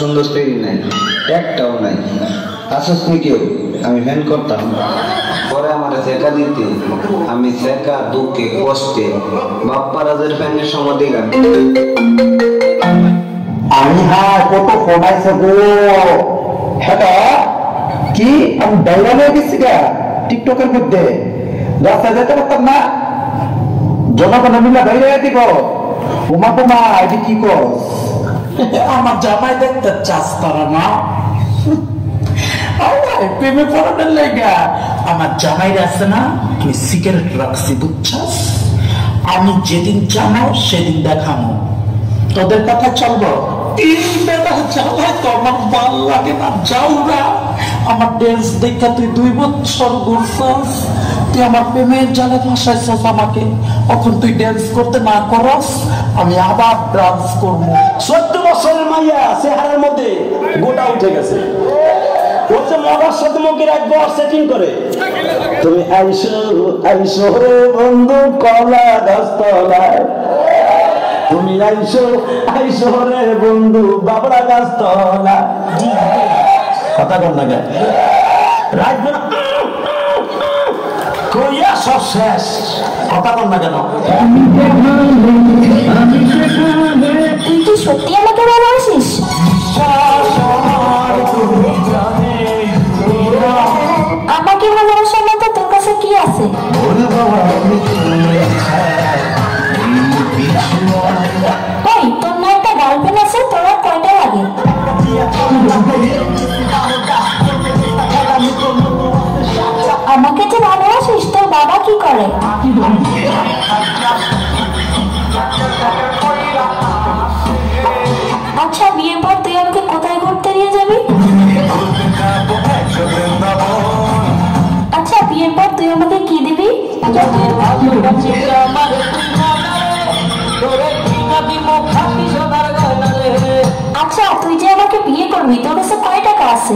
সুন্দর তৈরি নাই, একটাও নাই। আসস নি কেউ, আমি ফ্যান করতাম। পরে আমার শেখা দিতে আমি শেখা দুঃখে কষ্টে বাপ্পা রাজের ফ্যানের সমাধি গান। আমি কত ফোনাইছে গো। হ্যাঁ কি আমি ভাইরাল হয়ে গেছি গা টিকটকের মধ্যে, রাস্তায় যেতে পারতাম না, জনগণ মিলে বাইরে দিব। উমা তোমা এটি কি কস? আমার জামাই দেখতে চাস তারা না, প্রেমে পড়ানোর লেগা আমার জামাই আছে না, তুমি সিগারেট রাখছি বুঝছাস। আমি যেদিন জানাও সেদিন দেখানো, তোদের কথা চলবো। এই বেলা জ্বালায় তো আমার ভাল লাগে না, যাও না। আমার ড্যান্স দেখা তুই 2 বছর ঘুরছস, তুই আমার প্রেমের জালে ফাঁসাইছস আমাকে। এখন তুই ড্যান্স করতে না করস, আমি আবার ডান্স করবো। 14 বছরের মাইয়া চেহারার মধ্যে গোটা উঠে গেছে, বলছে মরার সাথে মুখে রাখবো সেটিং করে। তুমি আইসো আইসো রে বন্ধু কলা গাছতলায়, তুমি আইসো আইসো রে বন্ধু বাবরা গাছতলা। কথা কর না গায়ে রাখবে না, কইয়া সব শেষ। কথা কর না কেন? তুই কি সত্যি আমাকে ভালোবাসিস? আমাকে ভালোবাসার মতো তোর কাছে কি আছে? কই তোর না একটা গার্লফ্রেন্ড আছে, তোর আর কয়টা লাগে? আমাকে যে ভালোবাসিস, তোর বাবা কি করে? আচ্ছা বিয়ের পর তুই আমাকে কোথায় ঘুরতে নিয়ে যাবি? আচ্ছা বিয়ের পর তুই আমাকে কি দিবি? আচ্ছা তুই যে আমাকে বিয়ে করবি, তোর কাছে কয় টাকা আছে?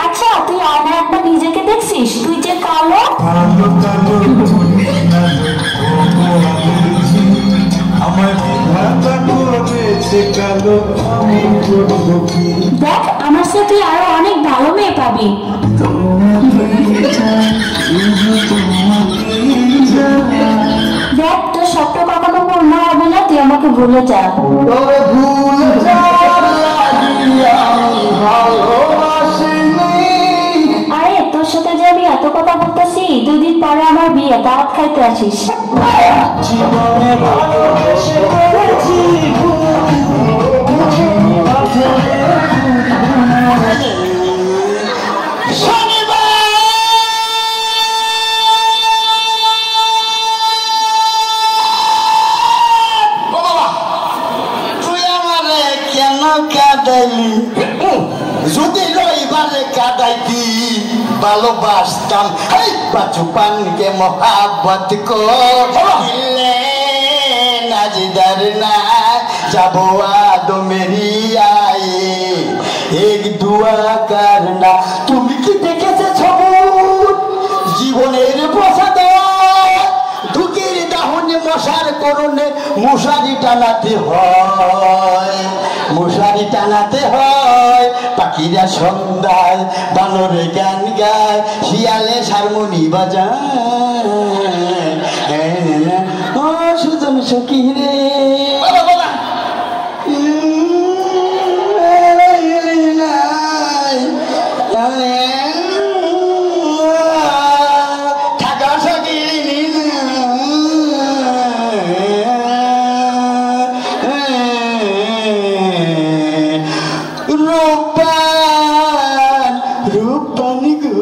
আচ্ছা তুই আমার একবার নিজেকে দেখছিস, তুই যে কালো। দেখ আমার সাথে তুই আরো অনেক ভালো মেয়ে পাবি। দেখ তোর স্বপ্ন কখনো পূর্ণ হবে না, তুই আমাকে ভুলে যা। আরে তোর সাথে যে আমি এত কথা বলতেছি, 2 দিন পরে আমার বিয়ে, দাওয়াত খাইতে আসিস। যদি রইবারে কাদাইতি ভালোবাসতাম, এই বাচুপান কে মোহাব্বত করলে নাজিদার না যাবো আদো মেরি আয়ে এক দুয়া করনা। তুমি কি দেখেছে সবুজ জীবনের প্রসাদ, দুঃখের দাহনে মশার করণে মশারি টানাতে হয়, মশারি টানাতে হয়। পাখিরা সন্ধ্যায় বানরে গান গায়, শিয়ালে হারমোনি বাজায়। ও সুজন সখী রে রূপানি গো